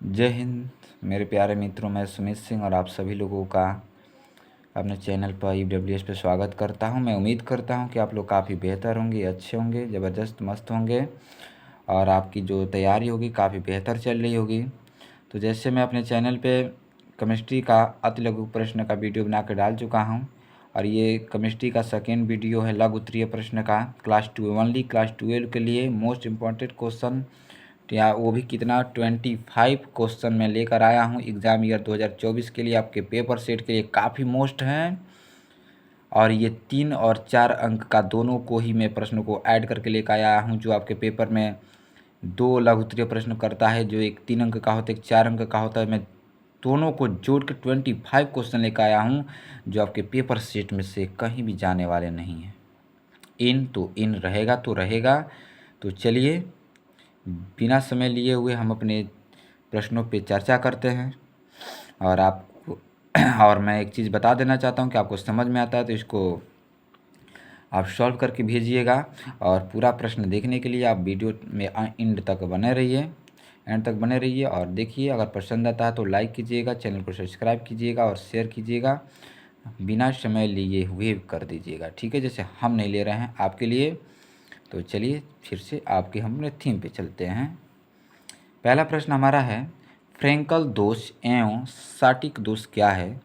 जय हिंद मेरे प्यारे मित्रों। मैं सुमित सिंह और आप सभी लोगों का अपने चैनल पर EWS पे स्वागत करता हूं। मैं उम्मीद करता हूं कि आप लोग काफ़ी बेहतर होंगे, अच्छे होंगे, ज़बरदस्त मस्त होंगे और आपकी जो तैयारी होगी काफ़ी बेहतर चल रही होगी। तो जैसे मैं अपने चैनल पे केमिस्ट्री का अति लघु प्रश्न का वीडियो बना कर डाल चुका हूँ और ये केमिस्ट्री का सेकेंड वीडियो है लघु उत्तरीय प्रश्न का क्लास 2 ओनली क्लास 12 के लिए मोस्ट इम्पॉर्टेंट क्वेश्चन या वो भी कितना 25 क्वेश्चन मैं लेकर आया हूँ एग्ज़ाम ईयर 2024 के लिए। आपके पेपर सेट के लिए काफ़ी मोस्ट हैं और ये 3 और 4 अंक का दोनों को ही मैं प्रश्नों को ऐड करके लेकर आया हूँ। जो आपके पेपर में 2 लघु उत्तरीय प्रश्न करता है, जो एक 3 अंक का होता है, एक 4 अंक का होता है, मैं दोनों को जोड़ के 25 क्वेश्चन लेकर आया हूँ जो आपके पेपर सेट में से कहीं भी जाने वाले नहीं हैं। इन तो इन रहेगा तो रहेगा। तो चलिए बिना समय लिए हुए हम अपने प्रश्नों पे चर्चा करते हैं और आपको और मैं एक चीज़ बता देना चाहता हूँ कि आपको समझ में आता है तो इसको आप सॉल्व करके भेजिएगा। और पूरा प्रश्न देखने के लिए आप वीडियो में एंड तक बने रहिए और देखिए। अगर पसंद आता है तो लाइक कीजिएगा, चैनल को सब्सक्राइब कीजिएगा और शेयर कीजिएगा। बिना समय लिए हुए कर दीजिएगा, ठीक है, जैसे हम नहीं ले रहे हैं आपके लिए। तो चलिए फिर से आपके हमने थीम पे चलते हैं। पहला प्रश्न हमारा है फ्रैंकल दोष एवं सटीक दोष क्या है।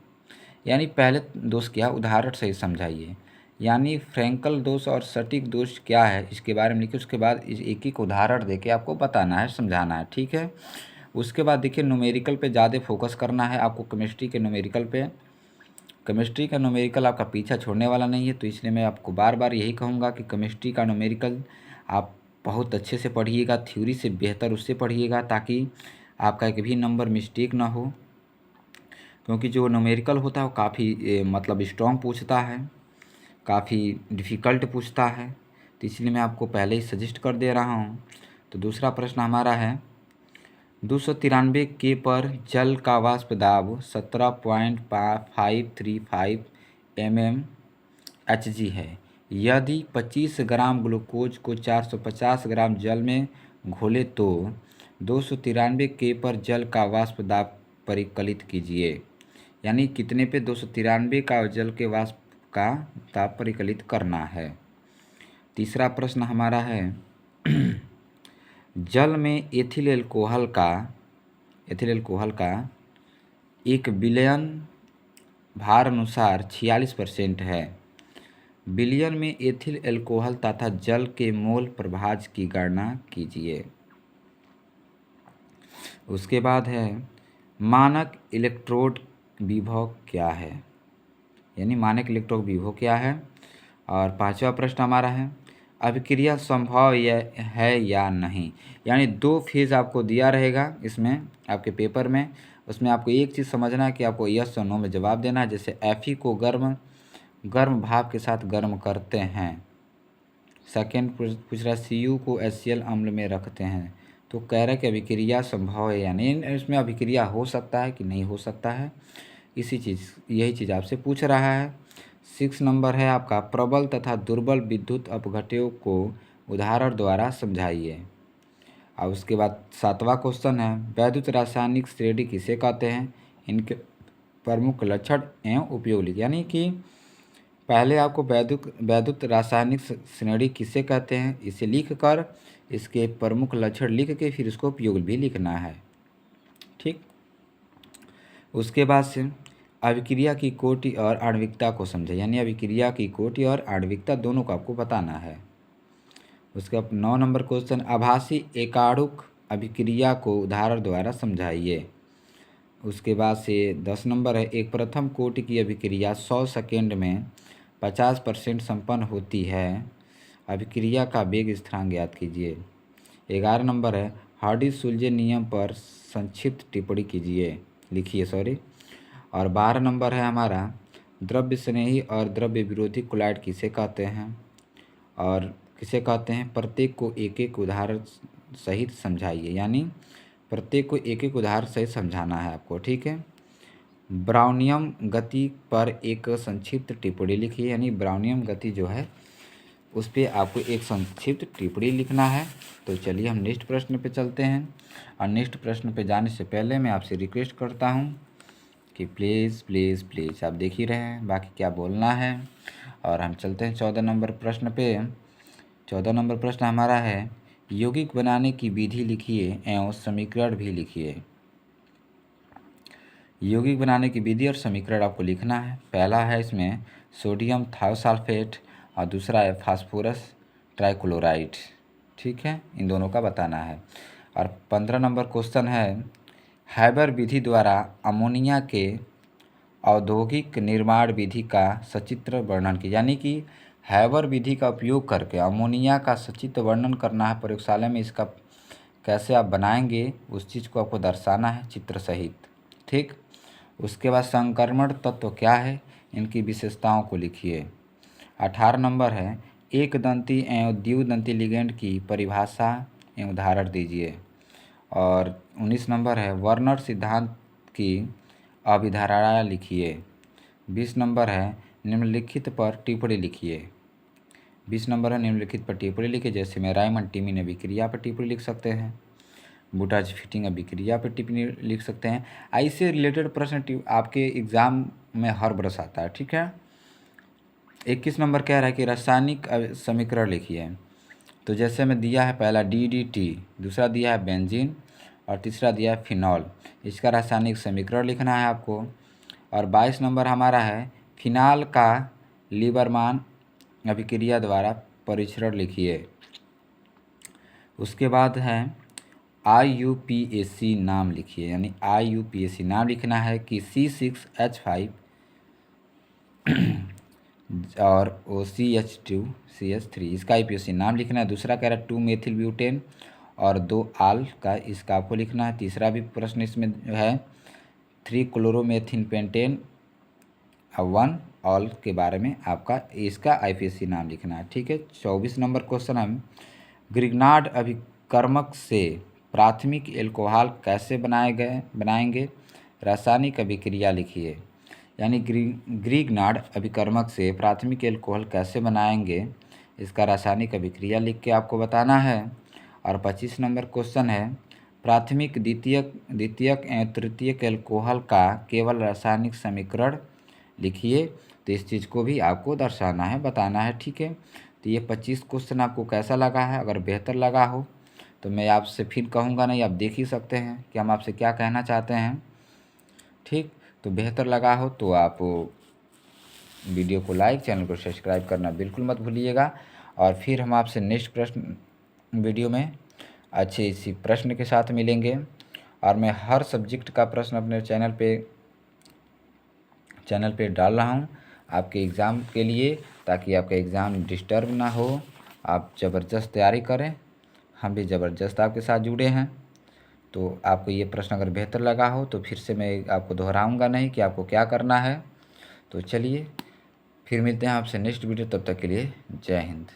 यानी पहले दोष क्या, उदाहरण से समझाइए। यानी फ्रैंकल दोष और सटीक दोष क्या है इसके बारे में लिखिए। उसके बाद एक एक उदाहरण देके आपको बताना है, समझाना है, ठीक है। उसके बाद देखिए न्यूमेरिकल पे ज़्यादा फोकस करना है आपको, केमिस्ट्री के न्यूमेरिकल पे। केमिस्ट्री का न्यूमेरिकल आपका पीछा छोड़ने वाला नहीं है, तो इसलिए मैं आपको बार बार यही कहूँगा कि केमिस्ट्री का न्यूमेरिकल आप बहुत अच्छे से पढ़िएगा, थ्योरी से बेहतर उससे पढ़िएगा ताकि आपका एक भी नंबर मिस्टेक ना हो। क्योंकि जो न्यूमेरिकल होता है वो काफ़ी मतलब स्ट्रॉन्ग पूछता है, काफ़ी डिफ़िकल्ट पूछता है, तो इसलिए मैं आपको पहले ही सजेस्ट कर दे रहा हूँ। तो दूसरा प्रश्न हमारा है 293 के पर जल का वाष्प दाब 17.535 mmHg है। यदि 25 ग्राम ग्लूकोज को 450 ग्राम जल में घोले तो 293 के पर जल का वाष्प दाब परिकलित कीजिए। यानी कितने पे 293 का जल के वाष्प का दाब परिकलित करना है। तीसरा प्रश्न हमारा है जल में एथिल एल्कोहल का 1 बिलियन भार अनुसार 46% है। बिलियन में एथिल एल्कोहल तथा जल के मोल प्रभाज की गणना कीजिए। उसके बाद है मानक इलेक्ट्रोड विभव क्या है। यानी मानक इलेक्ट्रोड विभव क्या है। और पांचवा प्रश्न हमारा है अभिक्रिया संभव है या नहीं। यानी 2 फेज आपको दिया रहेगा इसमें आपके पेपर में, उसमें आपको एक चीज़ समझना है कि आपको यस और नो में जवाब देना है। जैसे Fe को गर्म भाप के साथ गर्म करते हैं। सेकेंड पूछ रहा है Cu को HCl अम्ल में रखते हैं। तो कह रहा है कि अभिक्रिया संभव है या नहीं, इसमें अभिक्रिया हो सकता है कि नहीं हो सकता है, यही चीज़ आपसे पूछ रहा है। 6 नंबर है आपका प्रबल तथा दुर्बल विद्युत अपघट्यों को उदाहरण द्वारा समझाइए। और उसके बाद 7वां क्वेश्चन है वैद्युत रासायनिक श्रेणी किसे कहते हैं, इनके प्रमुख लक्षण एवं उपयोग लिखिए। यानी कि पहले आपको वैद्युत रासायनिक श्रेणी किसे कहते हैं इसे लिख कर इसके प्रमुख लक्षण लिख के फिर इसको उपयोग भी लिखना है, ठीक। उसके बाद से अभिक्रिया की कोटि और आणविकता को समझे। यानी अभिक्रिया की कोटि और आणविकता दोनों को आपको बताना है। उसके बाद 9 नंबर क्वेश्चन आभासी एकाणुक अभिक्रिया को उदाहरण द्वारा समझाइए। उसके बाद से 10 नंबर है एक प्रथम कोटि की अभिक्रिया 100 सेकेंड में 50% संपन्न होती है, अभिक्रिया का वेग स्थिरांक ज्ञात कीजिए। 11 नंबर है हार्डी-सुलजे नियम पर संक्षिप्त टिप्पणी कीजिए, लिखिए सॉरी। और 12 नंबर है हमारा द्रव्य स्नेही और द्रव्य विरोधी कोलाइड किसे कहते हैं और किसे कहते हैं, प्रत्येक को एक एक उदाहरण सहित समझाइए। यानी प्रत्येक को एक एक उदाहरण सहित समझाना है आपको, ठीक है। ब्राउनियम गति पर एक संक्षिप्त टिप्पणी लिखिए। यानी ब्राउनियम गति जो है उस पर आपको एक संक्षिप्त टिप्पणी लिखना है। तो चलिए हम नेक्स्ट प्रश्न पे चलते हैं। और नेक्स्ट प्रश्न पे जाने से पहले मैं आपसे रिक्वेस्ट करता हूँ कि प्लीज़ प्लीज़ प्लीज़ आप देख ही रहे हैं बाकी क्या बोलना है। और हम चलते हैं 14 नंबर प्रश्न पे। 14 नंबर प्रश्न हमारा है, यौगिक बनाने की विधि लिखिए एवं समीकरण भी लिखिए। यौगिक बनाने की विधि और समीकरण आपको लिखना है। पहला है इसमें सोडियम थायोसल्फेट और दूसरा है फास्फोरस ट्राइक्लोराइड। ठीक है, इन दोनों का बताना है। और 15 नंबर क्वेश्चन है, हैबर विधि द्वारा अमोनिया के औद्योगिक निर्माण विधि का सचित्र वर्णन किया। यानी कि हैबर विधि का उपयोग करके अमोनिया का सचित्र वर्णन करना है प्रयोगशाला में। इसका कैसे आप बनाएंगे उस चीज़ को आपको दर्शाना है चित्र सहित। ठीक, उसके बाद संक्रमण तत्व क्या है, इनकी विशेषताओं को लिखिए। 18 नंबर है, एक दंती एवं द्विदंती लिगेंड की परिभाषा एवं उदाहरण दीजिए। और 19 नंबर है, वर्नर सिद्धांत की अभिधारणा लिखिए। 20 नंबर है, निम्नलिखित पर टिप्पणी लिखिए। 20 नंबर है, निम्नलिखित पर टिप्पणी लिखिए। जैसे में रायमंड टिमी ने अभिक्रिया पर टिप्पणी लिख सकते हैं, बुटाज फिटिंग अभिक्रिया पर टिप्पणी लिख सकते हैं। ऐसे रिलेटेड प्रश्न आपके एग्जाम में हर बरस आता है। ठीक है। 21 नंबर कह रहा है कि रासायनिक समीकरण लिखिए। तो जैसे में दिया है, पहला DDT, दूसरा दिया है बेंजीन और तीसरा दिया है फिनॉल। इसका रासायनिक समीकरण लिखना है आपको। और 22 नंबर हमारा है, फिनाल का लीबरमान अभिक्रिया द्वारा परिक्षरण लिखिए। उसके बाद है IUPAC नाम लिखिए। यानी IUPAC नाम लिखना है कि C6H5 और OCH2CH3, इसका IUPAC नाम लिखना है। दूसरा कह रहा है 2 मेथिल ब्यूटेन और 2 आल का, इसका आपको लिखना है। तीसरा भी प्रश्न इसमें है 3 क्लोरोमेथिन पेंटेन और 1 ऑल के बारे में आपका इसका IUPAC नाम लिखना है। ठीक है। 24 नंबर क्वेश्चन हम, ग्रिग्नार्ड अभिकर्मक से प्राथमिक एल्कोहल कैसे बनाएंगे, रासायनिक अभिक्रिया लिखिए। यानी ग्रिग्नार्ड अभिकर्मक से प्राथमिक एल्कोहल कैसे बनाएंगे, इसका रासायनिक अभिक्रिया लिख के आपको बताना है। और 25 नंबर क्वेश्चन है, प्राथमिक द्वितीयक एवं तृतीयक एल्कोहल का केवल रासायनिक समीकरण लिखिए। तो इस चीज़ को भी आपको दर्शाना है, बताना है। ठीक है। तो ये 25 क्वेश्चन आपको कैसा लगा है, अगर बेहतर लगा हो तो मैं आपसे फिर कहूँगा नहीं, आप देख ही सकते हैं कि हम आपसे क्या कहना चाहते हैं। ठीक, तो बेहतर लगा हो तो आप वीडियो को लाइक, चैनल को सब्सक्राइब करना बिल्कुल मत भूलिएगा। और फिर हम आपसे नेक्स्ट प्रश्न वीडियो में अच्छे इसी प्रश्न के साथ मिलेंगे। और मैं हर सब्जेक्ट का प्रश्न अपने चैनल पे डाल रहा हूँ आपके एग्ज़ाम के लिए, ताकि आपका एग्ज़ाम डिस्टर्ब ना हो, आप ज़बरदस्त तैयारी करें। हम भी ज़बरदस्त आपके साथ जुड़े हैं। तो आपको ये प्रश्न अगर बेहतर लगा हो तो फिर से मैं आपको दोहराऊंगा नहीं कि आपको क्या करना है। तो चलिए फिर मिलते हैं आपसे नेक्स्ट वीडियो, तब तक के लिए जय हिंद।